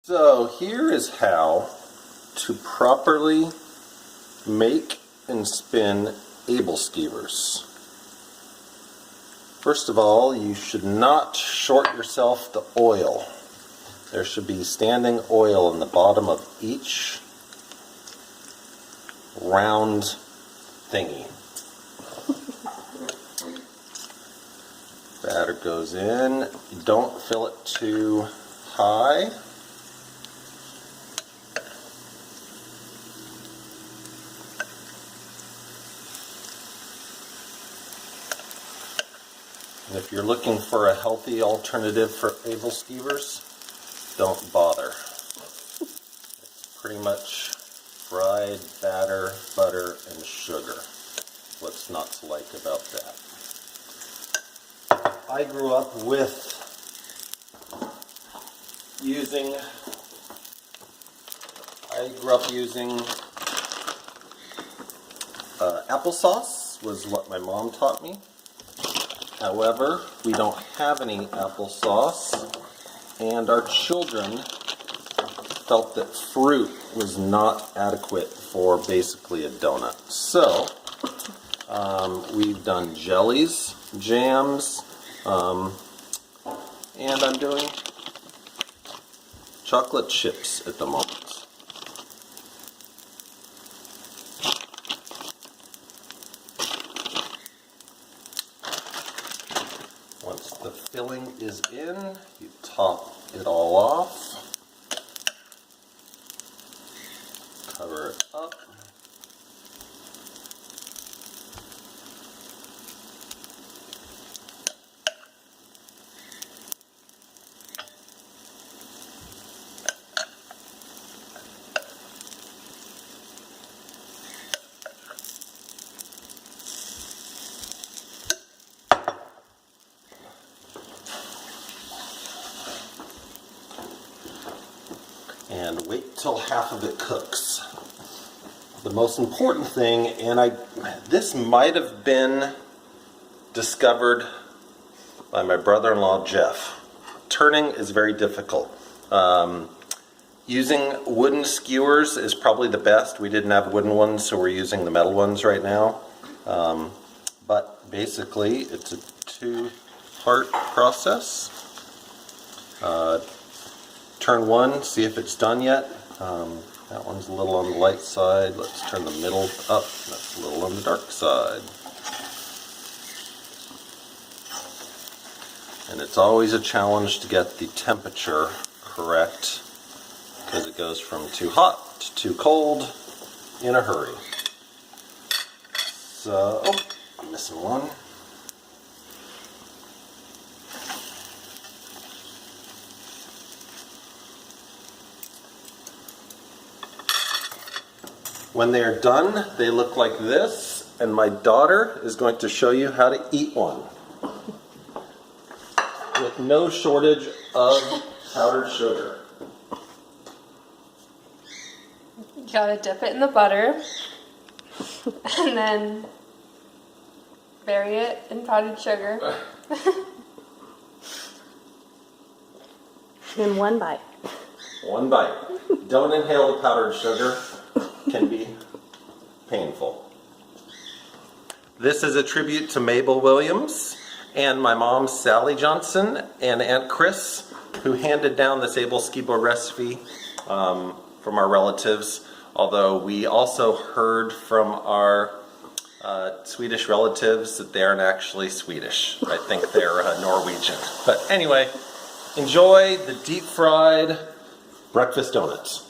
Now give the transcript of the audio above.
So here is how to properly make and spin Aebleskivers. First of all, you should not short yourself the oil. There should be standing oil in the bottom of each round thingy. Batter goes in. Don't fill it too high. And if you're looking for a healthy alternative for Aebleskivers, don't bother. It's pretty much fried batter, butter, and sugar. What's not to like about that? I grew up using applesauce, was what my mom taught me. However, we don't have any applesauce, and our children felt that fruit was not adequate for basically a donut. So, we've done jellies, jams, and I'm doing chocolate chips at the moment. Once the filling is in, you top it all off, cover it up, and wait till half of it cooks. The most important thing, and this might have been discovered by my brother-in-law Jeff. Turning is very difficult. Using wooden skewers is probably the best. We didn't have wooden ones, so we're using the metal ones right now. But basically, it's a two-part process. Turn one, see if it's done yet. That one's a little on the light side. Let's turn the middle up. That's a little on the dark side. And it's always a challenge to get the temperature correct because it goes from too hot to too cold in a hurry. So, oh, I'm missing one. When they are done, they look like this, and my daughter is going to show you how to eat one with no shortage of powdered sugar. You gotta dip it in the butter and then bury it in powdered sugar. In one bite. One bite. Don't inhale the powdered sugar. Can be painful. This is a tribute to Mabel Williams and my mom Sally Johnson and Aunt Chris, who handed down this Aebleskiver recipe from our relatives, although we also heard from our Swedish relatives that they aren't actually Swedish. I think they're Norwegian. But anyway, enjoy the deep fried breakfast donuts.